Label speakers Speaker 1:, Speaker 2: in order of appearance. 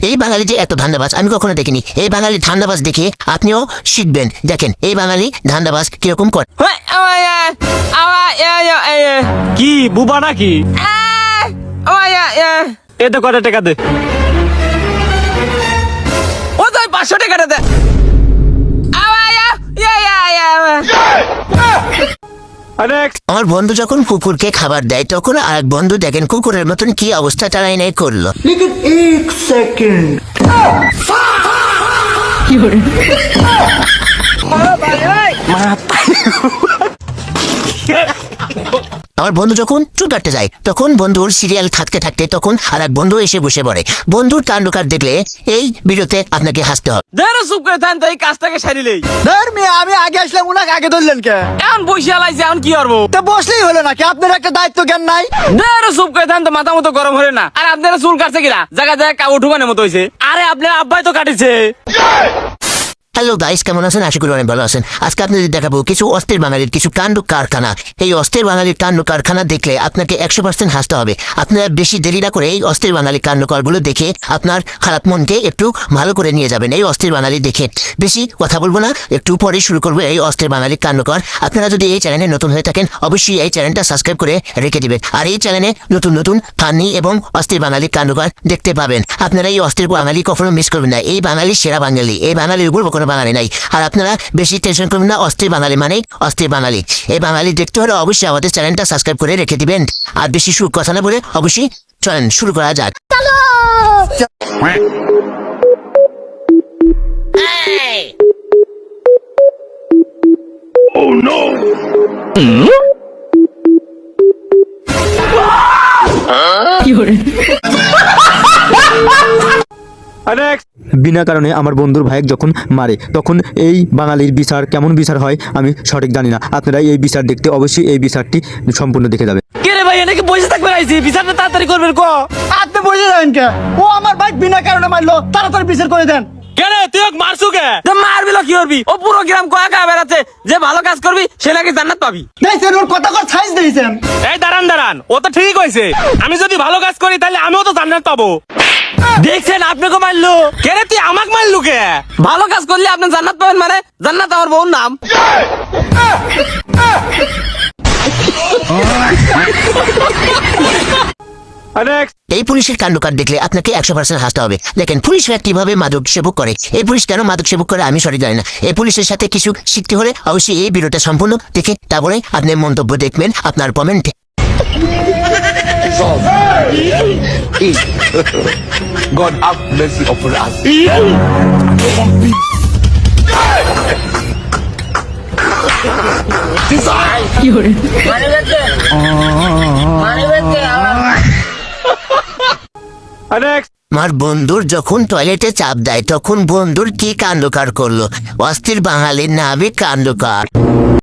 Speaker 1: এই বাঙালি যে এত ধান্দাবাজ আমি কখনো দেখিনি। এই বাঙালি ধান্দাবাজ দেখে আপনিও শিখবেন। দেখেন এই বাঙালি ধান্দাবাজ কিরকম করে।
Speaker 2: কি বুবা নাকি? এতে কত টাকা দে? ও তো 500 টাকা দে।
Speaker 1: আমার বন্ধু যখন কুকুরকে খাবার দেয় তখন আরেক বন্ধু দেখেন কুকুরের মতন কি অবস্থা তারাই নাই করলো। আমার বন্ধু যখন চুল কাটতে যায় তখন বন্ধুর সিরিয়াল থাকতে থাকতে তখন আর এক বন্ধু এসে বসে পড়ে। বন্ধুর কাণ্ডকার দেখলে এই ভিডিওতে আপনাকে হাসতে হবে।
Speaker 2: চুপ করে থান তো, এই কাজটাকে সারিলেই।
Speaker 3: আমি আগে আসলাম, উনাকে আগে ধরলেন কে?
Speaker 2: এখন বসে আলাইছে, এখন কি করবো?
Speaker 3: তা বসলেই হলো নাকি? আপনার একটা দায়িত্ব জ্ঞান নাই?
Speaker 2: চুপ করে থান তো, মাথা মতো গরম হলে না। আর আপনারা চুল কাটছে কিনা জায়গা জায়গা কাপড় ঢুকানোর মতো হয়েছে। আরে আপনার আব্বাই তো কাটিছে।
Speaker 1: হ্যালো গাইস, কেমন আছেন? আশা করি অনেক ভালো আছেন। আজকে আপনাদের দেখাবো কিছু অস্থির বাঙালির কিছু কাণ্ড কারখানা। এই অস্থির বাঙালির কাণ্ড কারখানা দেখলে আপনাকে 100% হাসতে হবে। আপনারা বেশি দেরি না করে এই অস্থির বাঙালির কাণ্ডকারগুলো দেখে আপনার খারাপ মনকে একটু ভালো করে নিয়ে যাবেন। এই অস্থির বাঙালি দেখে বেশি কথা বলবো না, একটু পরে শুরু করবো এই অস্থির বাঙালির কাণ্ডকার। আপনারা যদি এই চ্যানেলে নতুন হয়ে থাকেন অবশ্যই এই চ্যানেলটা সাবস্ক্রাইব করে রেখে দিবেন। আর এই চ্যানেলে নতুন নতুন ফানি এবং অস্থির বাঙালির কাণ্ডকার দেখতে পাবেন। আপনারা এই অস্থির বাঙালি কখনো মিস করবেন না। এই বাঙালি সেরা বাঙালি, এই বাঙালির উপর কোনো বাঙালি নাই। আর আপনারা বেশি টেনশন করবেন না, অস্থির বাঙালি মানেই অস্থির বাঙালি। এই বাঙালি দেখতে হলে অবশ্যই আমাদের চ্যানেলটা সাবস্ক্রাইব করে রেখে দিবেন। আর বেশি কথা না বলে অবশ্যই চলেন শুরু করা যাক।
Speaker 4: বিনা কারণে আমার বন্ধুর ভাইক যখন মারে তখন এই বাঙালির বিচার কেমন বিচার হয় আমি সঠিক জানি না। আপনারা এই বিচার দেখতে অবশ্যই এই বিচারটি সম্পূর্ণ দেখে যাবেন।
Speaker 2: কে রে ভাই, এনেকে বসে থাকবে আইছি, বিচারটা তাড়াতাড়ি করবেন।
Speaker 3: আপনি বসে যাবেন কে? ও আমার বাইক বিনা কারণে মারলো, তাড়াতাড়ি বিচার করে দেন।
Speaker 2: কেন তুই ওকে মারছু কে? মারবি কি করবি? ও পুরো গ্রাম কয়া কয়া বেড়াচ্ছে যে ভালো কাজ করবি সে নাকি জান্নাত পাবি।
Speaker 3: দেখছেন ওর কথা কর সাইজ দিয়েছেন।
Speaker 2: এই দাঁড়ান, ও তো ঠিক হয়েছে। আমি যদি ভালো কাজ করি তাহলে আমিও তো জান্নাত পাবো। দেখছেন আপনাকে মারলো। কে রে তুই আমাকে মারলু কে? ভালো কাজ করলে আপনি জান্নাত পাবেন মানে? জান্নাত আমার বউর নাম।
Speaker 1: এই পুলিশের কাণ্ডকার দেখলে আপনাকে 100% হাসতে হবে। দেখেন পুলিশরা কিভাবে মাদক সেবক করে। এই পুলিশ কেন মাদক সেবক করে আমি সঠিক জানি না। এই পুলিশের সাথে কিছু শিখতে হলে অবশ্যই এই ভিডিওটা সম্পূর্ণ দেখে তারপরে আপনি মন্তব্য দেখবেন আপনার কমেন্টে।
Speaker 5: God have mercy upon us.
Speaker 1: আমার বন্ধুর যখন টয়লেটে চাপ দেয় তখন বন্ধুর কি কাণ্ডকার করলো। অস্থির বাঙালির নামে কাণ্ডকার।